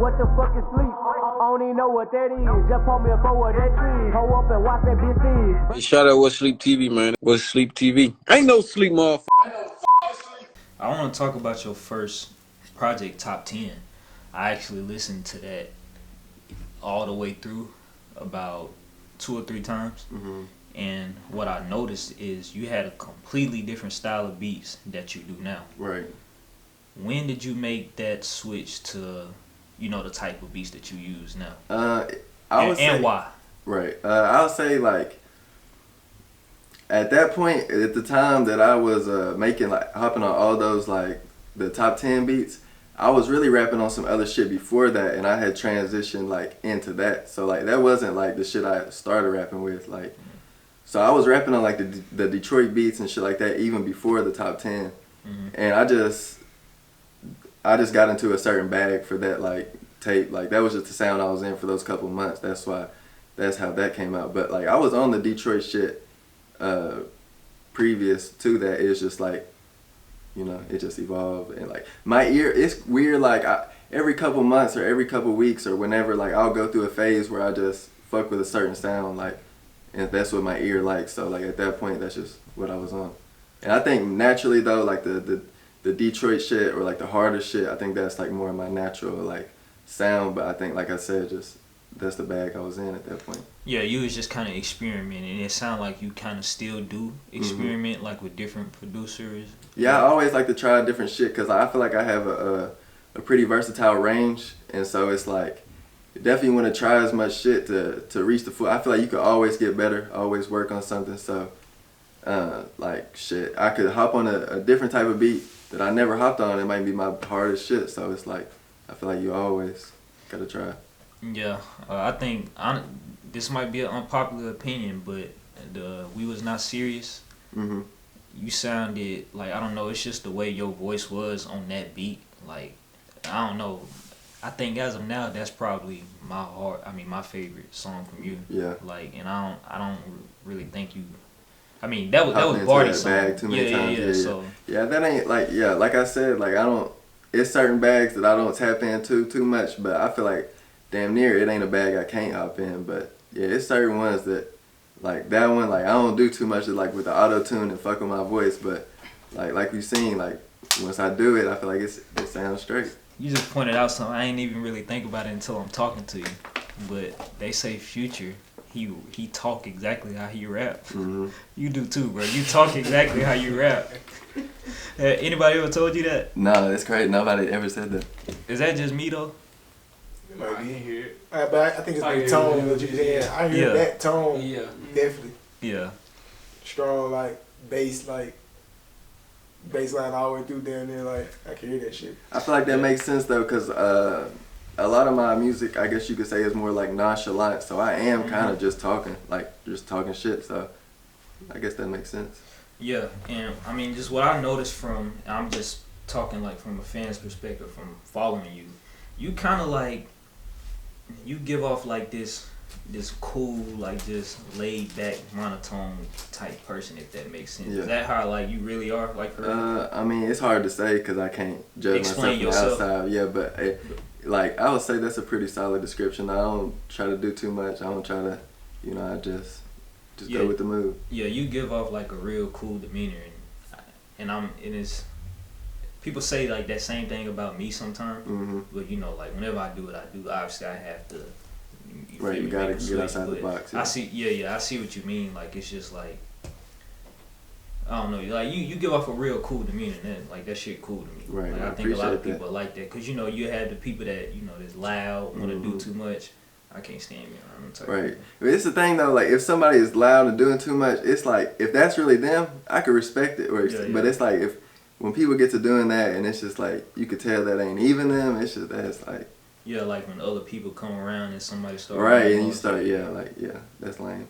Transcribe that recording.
What the fuck is sleep? I don't even know what that is. Just pull me up over that tree. Hold up and watch that bitch feed. Shout out What Sleep TV, man. What Sleep TV? Ain't no sleep, motherfucker. I want to talk about your first project, Top 10. I actually listened to that all the way through about 2 or 3 times. And what I noticed is you had a completely different style of beats that you do now. Right. When did you make that switch to, the type of beats that you use now? And why? Right. I'll say, like, at that point, at the time that I was making, like, hopping on all those, like, the top 10 beats, I was really rapping on some other shit before that, and I had transitioned, like, into that. So, like, that wasn't, like, the shit I started rapping with, like. So I was rapping on, like, the Detroit beats and shit like that even before the top 10. And I just got into a certain bag for that, like, tape. Like, that was just the sound I was in for those couple months. That's how that came out. But, like, I was on the Detroit shit previous to that. It's just, like, it just evolved. And, like, my ear, it's weird, like, every couple months or every couple weeks or whenever, like, I'll go through a phase where I just fuck with a certain sound, like, and that's what my ear likes. So, like, at that point, that's just what I was on. And I think naturally, though, like, the Detroit shit or, like, the harder shit, I think that's, like, more of my natural, like, sound. But I think, like I said, just that's the bag I was in at that point. Yeah, you was just kind of experimenting, and it sounded like you kind of still do experiment, like, with different producers. Yeah, I always like to try different shit because I feel like I have a pretty versatile range. And so it's, like, you definitely want to try as much shit to reach the full. I feel like you could always get better, always work on something. So, like, shit, I could hop on a different type of beat that I never hopped on. It might be my hardest shit. So it's like, I feel like you always gotta try. Yeah, I think this might be an unpopular opinion, but We Was Not Serious. You sounded like, I don't know, it's just the way your voice was on that beat. Like, I don't know. I think as of now, that's probably my favorite song from you. Yeah. Like, and I don't really think you. I mean, that was Barty's song. Bag too many times. Yeah. So yeah, that ain't like I said, like I don't. It's certain bags that I don't tap into too much, but I feel like damn near it ain't a bag I can't hop in. But yeah, it's certain ones that, like that one, like I don't do too much of, like, with the auto tune and fuck with my voice, but like you've seen, like once I do it, I feel like it sounds straight. you just pointed out something I ain't even really think about it until I'm talking to you. But they say Future, he talk exactly how he rap. You do too, bro. You talk exactly how you rap. Anybody ever told you that? No, that's crazy. Nobody ever said that. Is that just me though? I can hear it. But I think it's the tone that you're saying. I hear that tone. Yeah. Definitely. Yeah. Strong, like, bass, like, bass line all the way through down there. Like, I can hear that shit. I feel like that makes sense, though, because a lot of my music, I guess you could say, is more, like, nonchalant. So I am kind of just talking shit. So I guess that makes sense. Yeah, and I mean, just what I noticed from, I'm just talking, like, from a fan's perspective, from following you, you kind of, like, you give off, like, this cool, like, just laid back, monotone type person, if that makes sense. Yeah. Is that how, like, you really are, like, for real? I mean, it's hard to say because I can't judge Explain myself from the outside. Yeah, but like, I would say that's a pretty solid description. I don't try to do too much. I don't try to, I just go with the mood. Yeah, you give off, like, a real cool demeanor, and it's. People say, like, that same thing about me sometimes, but, like, whenever I do it, obviously I have to, you gotta get outside the box. Yeah. I see what you mean. Like, it's just, like, I don't know, like, you give off a real cool demeanor, and like, that shit cool to me. Right, like, I think a lot of people like that, because, you have the people that, that's loud, want to do too much. I can't stand me around. Right. But it's the thing, though, like, if somebody is loud and doing too much, it's like, if that's really them, I could respect it. But it's like, when people get to doing that, and it's just like, you could tell that ain't even them, it's just, that's like. Yeah, like when other people come around and somebody starts. Right, and you start, that's lame.